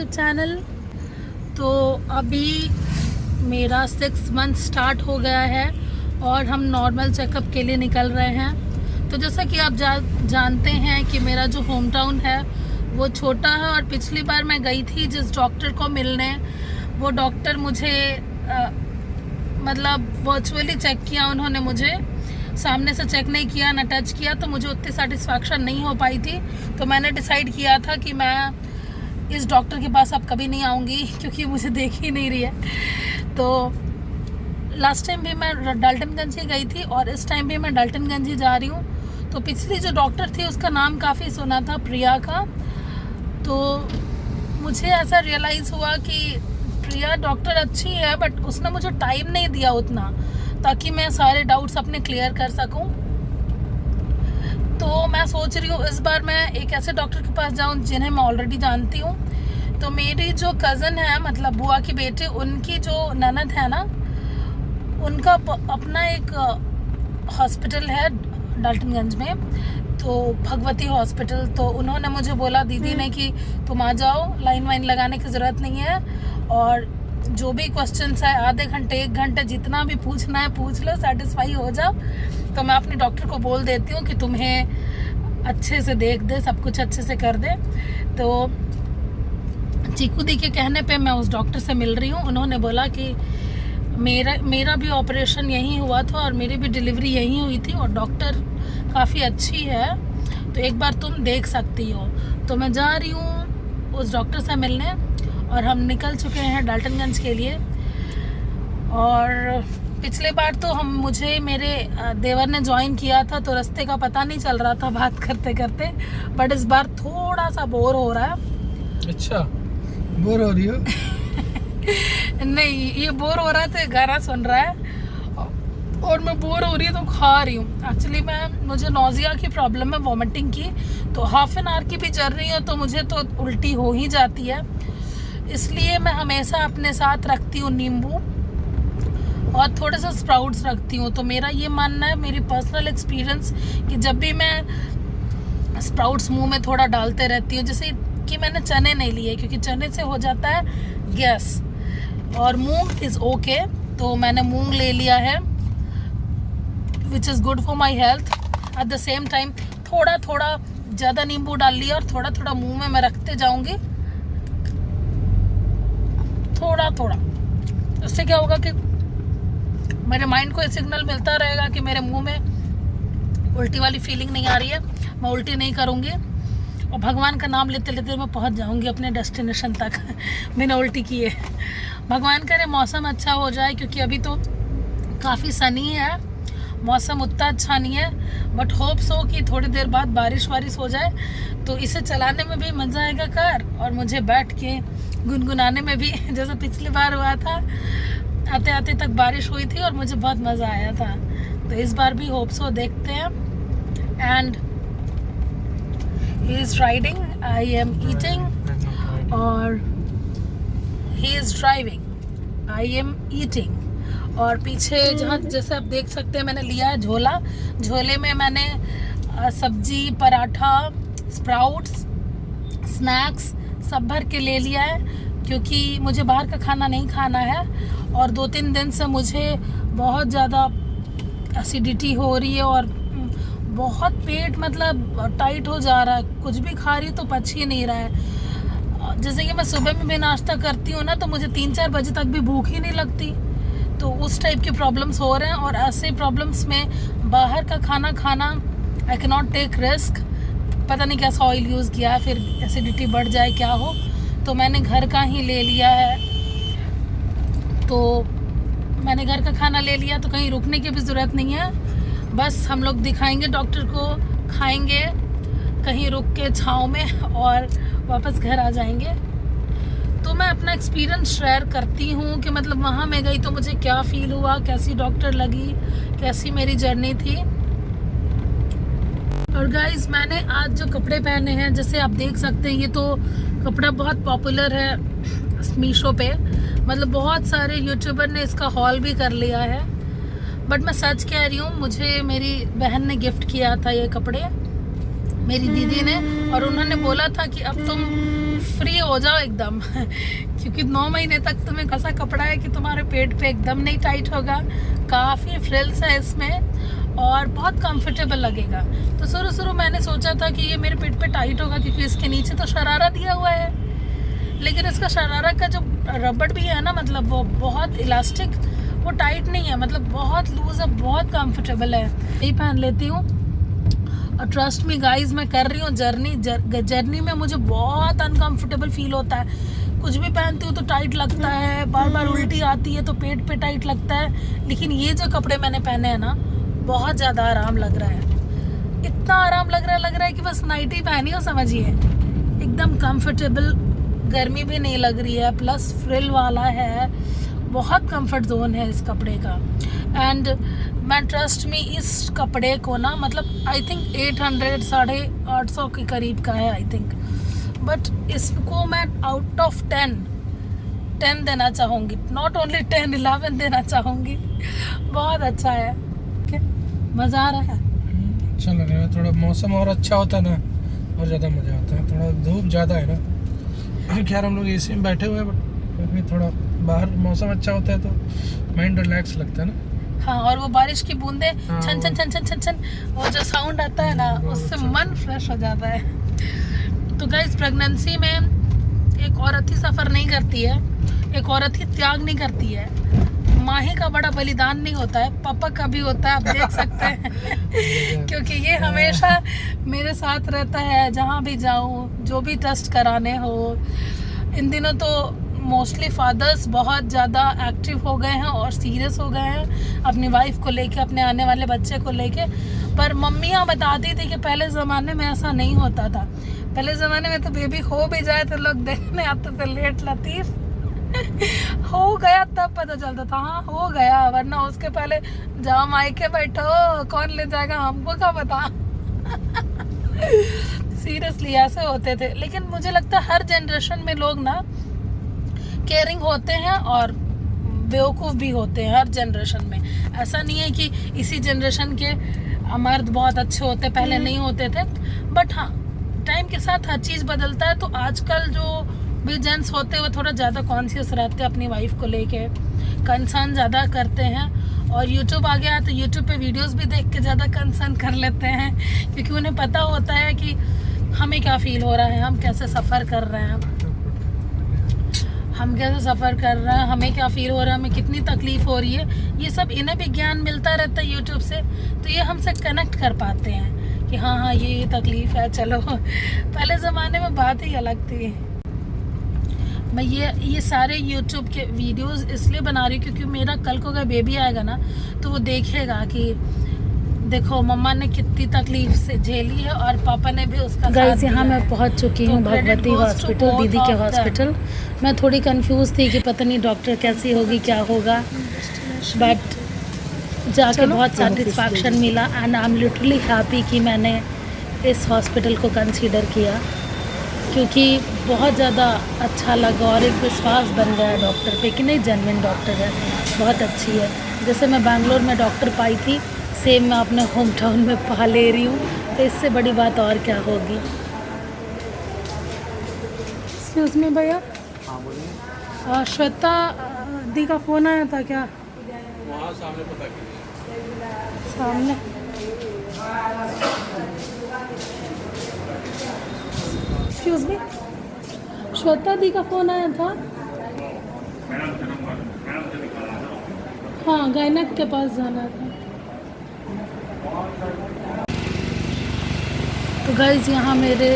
Channel. तो अभी मेरा 6 मंथ स्टार्ट हो गया है और हम नॉर्मल चेकअप के लिए निकल रहे हैं। तो जैसा कि आप जानते हैं कि मेरा जो होम टाउन है वो छोटा है और पिछली बार मैं गई थी जिस डॉक्टर को मिलने, वो डॉक्टर मुझे मतलब वर्चुअली चेक किया उन्होंने, मुझे सामने से चेक नहीं किया, ना टच किया, तो मुझे उतनी सेटिस्फैक्शन नहीं हो पाई थी। तो मैंने डिसाइड किया था कि मैं इस डॉक्टर के पास अब कभी नहीं आऊँगी क्योंकि मुझे देख ही नहीं रही है। तो लास्ट टाइम भी मैं डाल्टनगंज ही गई थी और इस टाइम भी मैं डाल्टनगंज ही जा रही हूँ। तो पिछली जो डॉक्टर थी उसका नाम काफ़ी सुना था, प्रिया का। तो मुझे ऐसा रियलाइज़ हुआ कि प्रिया डॉक्टर अच्छी है बट उसने मुझे टाइम नहीं दिया उतना ताकि मैं सारे डाउट्स अपने क्लियर कर सकूं। तो मैं सोच रही हूँ इस बार मैं एक ऐसे डॉक्टर के पास जाऊँ जिन्हें मैं ऑलरेडी जानती हूँ। तो मेरी जो कज़न है, मतलब बुआ की बेटी, उनकी जो ननद है ना, उनका अपना एक हॉस्पिटल है डाल्टनगंज में, तो भगवती हॉस्पिटल। तो उन्होंने मुझे बोला, दीदी ने, कि तुम आ जाओ, लाइन वाइन लगाने की ज़रूरत नहीं है और जो भी क्वेश्चंस है आधे घंटे 1 घंटे जितना भी पूछना है पूछ लो, सेटिस्फाई हो जाओ। तो मैं अपने डॉक्टर को बोल देती हूँ कि तुम्हें अच्छे से देख दे, सब कुछ अच्छे से कर दे। तो चीकू दी के कहने पे मैं उस डॉक्टर से मिल रही हूँ। उन्होंने बोला कि मेरा भी ऑपरेशन यहीं हुआ था और मेरी भी डिलीवरी यहीं हुई थी और डॉक्टर काफ़ी अच्छी है, तो एक बार तुम देख सकती हो। तो मैं जा रही हूँ उस डॉक्टर से मिलने और हम निकल चुके हैं डाल्टनगंज के लिए। और पिछले बार तो मुझे मेरे देवर ने ज्वाइन किया था तो रास्ते का पता नहीं चल रहा था बात करते करते, बट इस बार थोड़ा सा बोर हो रहा है। अच्छा, बोर हो रही हो? नहीं, ये बोर हो रहा है तो गाना सुन रहा है और मैं बोर हो रही हूँ तो खा रही हूँ। एक्चुअली मुझे नोजिया की प्रॉब्लम है, वॉमिटिंग की। तो हाफ एन आवर की भी चल रही हूँ तो मुझे तो उल्टी हो ही जाती है, इसलिए मैं हमेशा अपने साथ रखती हूँ नींबू और थोड़े से स्प्राउट्स रखती हूँ। तो मेरा ये मानना है, मेरी पर्सनल एक्सपीरियंस, कि जब भी मैं स्प्राउट्स मुंह में थोड़ा डालते रहती हूँ, जैसे कि मैंने चने नहीं लिए क्योंकि चने से हो जाता है गैस, और मूंग इज़ ओके। तो मैंने मूंग ले लिया है which is good for my health. At the same time थोड़ा थोड़ा ज़्यादा नींबू डाल लिया और थोड़ा थोड़ा मुंह में मैं रखते जाऊँगी, थोड़ा थोड़ा। उससे क्या होगा कि मेरे माइंड को एक सिग्नल मिलता रहेगा कि मेरे मुंह में उल्टी वाली फीलिंग नहीं आ रही है, मैं उल्टी नहीं करूँगी और भगवान का नाम लेते लेते मैं पहुंच जाऊंगी अपने डेस्टिनेशन तक बिना उल्टी किए। भगवान करे मौसम अच्छा हो जाए क्योंकि अभी तो काफ़ी सनी है, मौसम उतना अच्छा नहीं है, बट होप्स हो कि थोड़ी देर बाद बारिश वारिश हो जाए तो इसे चलाने में भी मज़ा आएगा कार, और मुझे बैठ के गुनगुनाने में भी जैसा पिछली बार हुआ था, आते आते तक बारिश हुई थी और मुझे बहुत मज़ा आया था। तो इस बार भी होप्स हो, देखते हैं। And he is riding, I am eating, और he is driving, I am eating. और पीछे जहाँ जैसे आप देख सकते हैं मैंने लिया है झोला, झोले में मैंने सब्जी, पराठा, स्प्राउट्स, स्नैक्स सब भर के ले लिया है क्योंकि मुझे बाहर का खाना नहीं खाना है। और 2-3 दिन से मुझे बहुत ज़्यादा एसिडिटी हो रही है और बहुत पेट मतलब टाइट हो जा रहा है, कुछ भी खा रही हूँ तो पच ही नहीं रहा है। जैसे कि मैं सुबह में भी नाश्ता करती हूँ ना तो मुझे 3-4 बजे तक भी भूख ही नहीं लगती, तो उस टाइप के प्रॉब्लम्स हो रहे हैं। और ऐसे प्रॉब्लम्स में बाहर का खाना खाना, I can not take risk. पता नहीं कैसा ऑयल यूज़ किया है, फिर एसिडिटी बढ़ जाए क्या हो। तो मैंने घर का ही ले लिया है, तो मैंने घर का खाना ले लिया तो कहीं रुकने की भी ज़रूरत नहीं है, बस हम लोग दिखाएंगे डॉक्टर को, खाएंगे कहीं रुक के छाँव में और वापस घर आ जाएंगे। तो मैं अपना एक्सपीरियंस शेयर करती हूँ कि मतलब वहाँ मैं गई तो मुझे क्या फ़ील हुआ, कैसी डॉक्टर लगी, कैसी मेरी जर्नी थी। और गाइस, मैंने आज जो कपड़े पहने हैं, जैसे आप देख सकते हैं, ये तो कपड़ा बहुत पॉपुलर है मीशो पे, मतलब बहुत सारे यूट्यूबर ने इसका हॉल भी कर लिया है। बट मैं सच कह रही हूँ, मुझे मेरी बहन ने गिफ्ट किया था ये कपड़े, मेरी दीदी ने, और उन्होंने बोला था कि अब तुम फ्री हो जाओ एकदम क्योंकि 9 महीने तक तुम्हें कैसा कपड़ा है कि तुम्हारे पेट पे एकदम नहीं टाइट होगा। काफ़ी फ्रिल्स है इसमें और बहुत कंफर्टेबल लगेगा। तो शुरू मैंने सोचा था कि ये मेरे पेट पे टाइट होगा क्योंकि इसके नीचे तो शरारा दिया हुआ है, लेकिन इसका शरारा का जो रबड़ भी है ना, मतलब वो बहुत इलास्टिक, वो टाइट नहीं है, मतलब बहुत लूज है, बहुत कंफर्टेबल है। यही पहन लेती हूँ और ट्रस्ट मी गाइज, मैं कर रही हूँ जर्नी में मुझे बहुत अनकंफर्टेबल फील होता है। कुछ भी पहनती हूँ तो टाइट लगता है, बार बार उल्टी आती है तो पेट पे टाइट लगता है। लेकिन ये जो कपड़े मैंने पहने हैं ना, बहुत ज़्यादा आराम लग रहा है, इतना आराम लग रहा है कि बस नाइटी पहनी हो, समझिए। एकदम कंफर्टेबल, गर्मी भी नहीं लग रही है, प्लस फ्रिल वाला है, बहुत कंफर्ट जोन है इस कपड़े का। एंड मैं ट्रस्ट मी इस कपड़े को ना, मतलब आई थिंक 800 850 के करीब का है आई थिंक, बट इसको मैं आउट ऑफ 10 देना चाहूँगी, नॉट ओनली 10 11 देना चाहूँगी। बहुत अच्छा है, मज़ा आ रहा है, अच्छा लग रहा है। थोड़ा मौसम और अच्छा होता ना और ज़्यादा मज़ा आता है। थोड़ा धूप ज़्यादा है ना, खैर हम लोग एसी में बैठे हुए हैं, बट फिर थोड़ा बाहर मौसम अच्छा होता है तो माइंड रिलैक्स लगता है ना। हाँ, और वो बारिश की बूंदे हाँ, छन छन छन छन छन छन, वो जो साउंड आता है ना, उससे मन फ्रेश हो जाता है। तो गाइस, प्रेगनेंसी में एक औरत ही सफ़र नहीं करती है, एक औरत ही त्याग नहीं करती है। माँ ही का बड़ा बलिदान नहीं होता है, पापा का भी होता है, आप देख सकते हैं क्योंकि ये हमेशा मेरे साथ रहता है, जहाँ भी जाऊँ, जो भी टेस्ट कराने हो। इन दिनों तो मोस्टली फादर्स बहुत ज़्यादा एक्टिव हो गए हैं और सीरियस हो गए हैं अपनी वाइफ को लेके, अपने आने वाले बच्चे को लेके। पर मम्मियाँ बताती थी कि पहले ज़माने में ऐसा नहीं होता था। पहले ज़माने में तो बेबी हो भी जाए तो लोग देखने आते थे, लेट लतीफ़ हो गया तब पता चलता था, हाँ हो गया, वरना उसके पहले जाओ मायके बैठो, कौन ले जाएगा, हमको क्या पता। सीरियसली ऐसे होते थे। लेकिन मुझे लगता है हर जनरेशन में लोग ना केयरिंग होते हैं और बेवकूफ़ भी होते हैं, हर जनरेशन में। ऐसा नहीं है कि इसी जनरेशन के मर्द बहुत अच्छे होते, पहले नहीं होते थे। बट हाँ, टाइम के साथ हर चीज़ बदलता है। तो आजकल जो भी जेंट्स होते हैं वो थोड़ा ज़्यादा कॉन्शियस रहते हैं अपनी वाइफ को लेके, कंसर्न ज़्यादा करते हैं। और यूट्यूब आ गया है तो यूट्यूब पे वीडियोस भी देख के ज़्यादा कंसर्न कर लेते हैं, क्योंकि उन्हें पता होता है कि हमें क्या फ़ील हो रहा है, हम कैसे सफ़र कर रहे हैं, हमें क्या फ़ील हो रहा है, हमें कितनी तकलीफ़ हो रही है। ये सब इन्हें भी ज्ञान मिलता रहता है यूट्यूब से, तो ये हमसे कनेक्ट कर पाते हैं कि हाँ ये तकलीफ़ है, चलो। पहले ज़माने में बात ही अलग थी। मैं ये सारे यूट्यूब के वीडियोस इसलिए बना रही हूँ क्योंकि मेरा कल को अगर बेबी आएगा ना, तो वो देखेगा कि देखो मम्मा ने कितनी तकलीफ से झेली है और पापा ने भी उसका गाइस, यहाँ मैं पहुँच चुकी हूँ भगवती हॉस्पिटल, दीदी के हॉस्पिटल। मैं थोड़ी कंफ्यूज थी कि पता नहीं डॉक्टर कैसी होगी, क्या होगा, बट जाके बहुत सेटिस्फैक्शन मिला and I am literally happy कि मैंने इस हॉस्पिटल को कंसीडर किया, क्योंकि बहुत ज़्यादा अच्छा लगा और एक विश्वास बन गया डॉक्टर पे कि नहीं, जेन्युइन डॉक्टर है, बहुत अच्छी है। जैसे मैं बैंगलोर में डॉक्टर पाई थी, सेम मैं अपने होम टाउन में पा ले रही हूँ, तो इससे बड़ी बात और क्या होगी। एक्सक्यूज मी भैया, श्वेता दी का फ़ोन आया था क्या? वहाँ सामने पता कीजिए। सामने एक्सक्यूज मी, श्वेता दी का फ़ोन आया था। हाँ, गायनक के पास जाना था। तो गाइस, यहाँ मेरे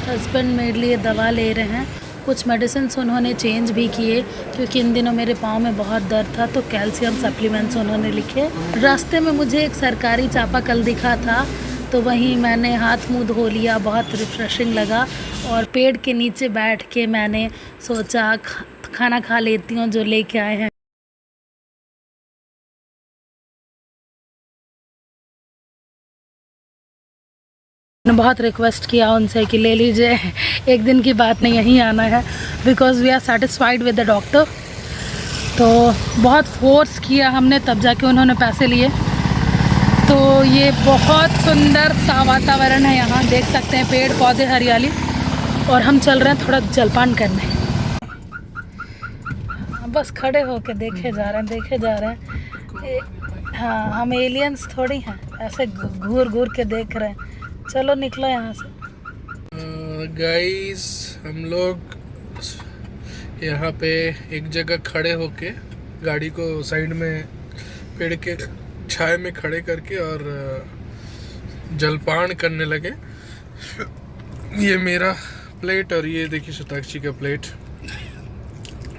हस्बैंड मेरे लिए दवा ले रहे हैं। कुछ मेडिसिन उन्होंने चेंज भी किए क्योंकि इन दिनों मेरे पाँव में बहुत दर्द था, तो कैल्शियम सप्लीमेंट्स उन्होंने लिखे। रास्ते में मुझे एक सरकारी चापाकल दिखा था, तो वहीं मैंने हाथ मुँह धो लिया, बहुत रिफ्रेशिंग लगा। और पेड़ के नीचे बैठ के मैंने सोचा खाना खा लेती हूँ जो लेके आए हैं। बहुत रिक्वेस्ट किया उनसे कि ले लीजिए, एक दिन की बात नहीं, यहीं आना है, because we are satisfied with the doctor. तो बहुत फोर्स किया हमने, तब जाके उन्होंने पैसे लिए। तो ये बहुत सुंदर सा वातावरण है यहाँ, देख सकते हैं पेड़ पौधे, हरियाली। और हम चल रहे हैं थोड़ा जलपान करने। बस खड़े होके देखे जा रहे हैं। हाँ, हम एलियंस थोड़ी हैं, ऐसे घूर घूर के देख रहे हैं। चलो निकलो यहाँ से। गाइस हम लोग यहाँ पे एक जगह खड़े होके गाड़ी को साइड में पेड़ के छाया में खड़े करके और जलपान करने लगे। ये मेरा प्लेट और ये देखिए शताक्षी का प्लेट।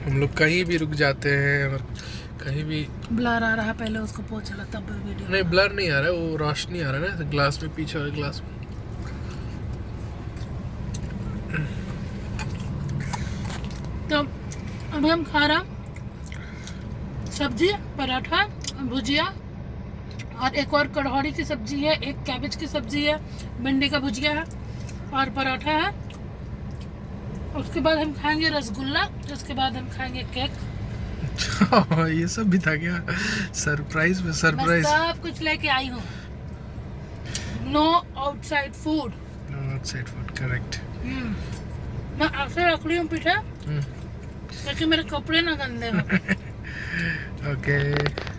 हम लोग कहीं भी रुक जाते हैं और कहीं भी ब्लर आ रहा है, पहले उसको पोंछ ला तब वीडियो। नहीं ब्लर नहीं आ रहा है, वो रोशनी आ रहा है ना ग्लास में, पीछे वाले ग्लास में। तो अभी हम खा रहे हैं सब्जी, पराठा, भुजिया और एक और कढ़ौड़ी की सब्जी है, एक कैबेज की सब्जी है, भिंडी का भुजिया है और पराठा है। उसके बाद हम खाएंगे रसगुल्ला, उसके बाद हम खाएंगे केक। ये सब भी था क्या? सरप्राइज में सरप्राइज। मैं सब कुछ लेके आई हूँ। No outside food. No outside food, correct. मैं ऐसे रख रही हूँ पीछे ताकि मेरे कपड़े ना गंदे हो। ओके।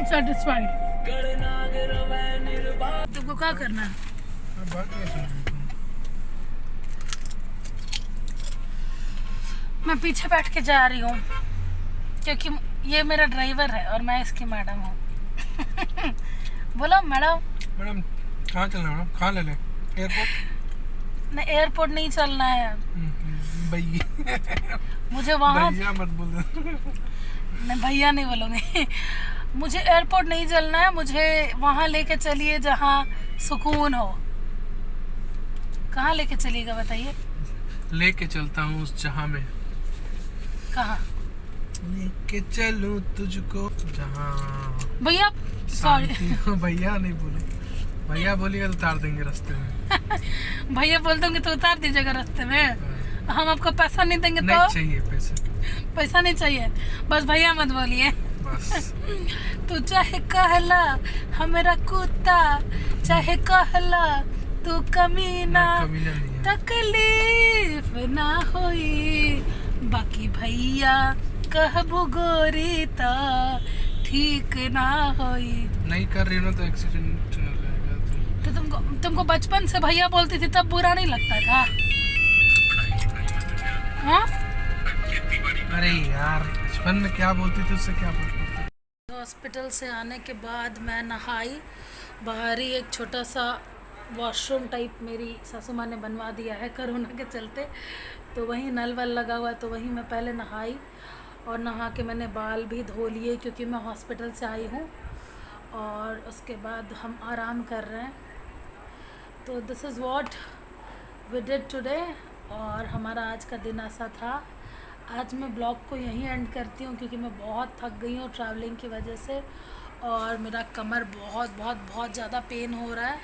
सेटिस्फाइड। तुमको क्या करना है? मैं पीछे बैठ के जा रही हूँ क्योंकि ये मेरा ड्राइवर है और मैं इसकी मैडम हूँ। बोलो मैडम। मैडम कहाँ चलना है मैडम? कहाँ ले लें? एयरपोर्ट? नहीं, एयरपोर्ट नहीं चलना है भैया। मुझे वहाँ। भैया मत बोल। नहीं भैया नहीं बोलूँगी। मुझे एयरपोर्ट नहीं चलना है, मुझे वहाँ लेके चलिए जहाँ सुकून हो। कहाँ लेके चलिएगा बताइए? लेके चलता हूँ उस जहाँ में। कहाँ लेके चलूँ तुझको जहाँ भैया? सॉरी भैया नहीं बोले, भैया बोलिएगा तो उतार देंगे रास्ते में। भैया बोल दूंगी तो उतार दीजिएगा रास्ते में। हम आपको पैसा नहीं देंगे नहीं तो? चाहिए पैसा नहीं चाहिए, बस भैया मत बोलिए। बस। तू चाहे कहला हमारा कुत्ता, चाहे कहला तू कमीना, तकलीफ ना होई, बाकी भैया कहबू गोरी ता ठीक ना होई। नहीं कर रही ना तो एक्सीडेंट हो जाएगा। तो तुमको बचपन से भैया बोलती थी तब बुरा नहीं लगता था? हाँ? अरे यार बचपन में क्या बोलती थी उससे क्या बोलती थी? हॉस्पिटल से आने के बाद मैं नहाई। बाहर ही एक छोटा सा वॉशरूम टाइप मेरी सासू माँ ने बनवा दिया है कोरोना के चलते, तो वहीं नल वल लगा हुआ है, तो वहीं मैं पहले नहाई और नहा के मैंने बाल भी धो लिए क्योंकि मैं हॉस्पिटल से आई हूँ। और उसके बाद हम आराम कर रहे हैं। तो this is what we did today और हमारा आज का दिन ऐसा था। आज मैं ब्लॉग को यहीं एंड करती हूँ क्योंकि मैं बहुत थक गई हूँ ट्रैवलिंग की वजह से और मेरा कमर बहुत ज़्यादा पेन हो रहा है।